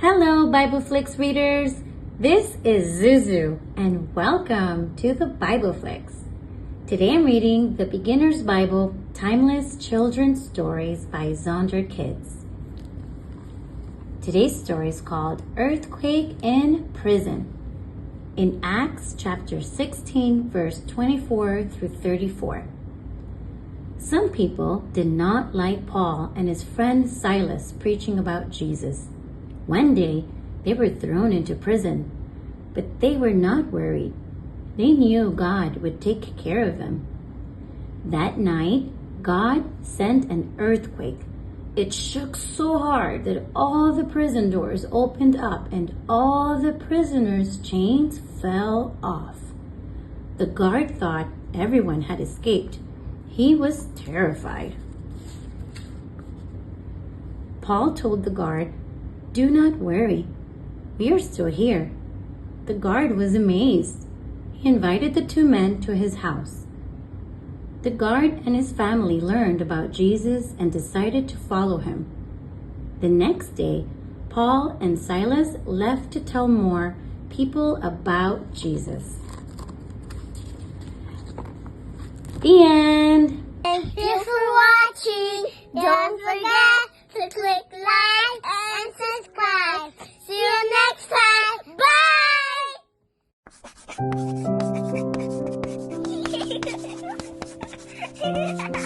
Hello, Bible Flicks readers. This is Zuzu, and welcome to the Bible Flicks. Today I'm reading the Beginner's Bible, Timeless Children's Stories by ZonderKidz. Today's story is called Earthquake in Prison, in Acts chapter 16, verse 24 through 34. Some people did not like Paul and his friend Silas preaching about Jesus. One day, they were thrown into prison, but they were not worried. They knew God would take care of them. That night, God sent an earthquake. It shook so hard that all the prison doors opened up and all the prisoners' chains fell off. The guard thought everyone had escaped. He was terrified. Paul told the guard, "Do not worry. We are still here." The guard was amazed. He invited the two men to his house. The guard and his family learned about Jesus and decided to follow him. The next day, Paul and Silas left to tell more people about Jesus. The end. Thank you for watching. Don't forget to click like and subscribe. See you next time. Bye!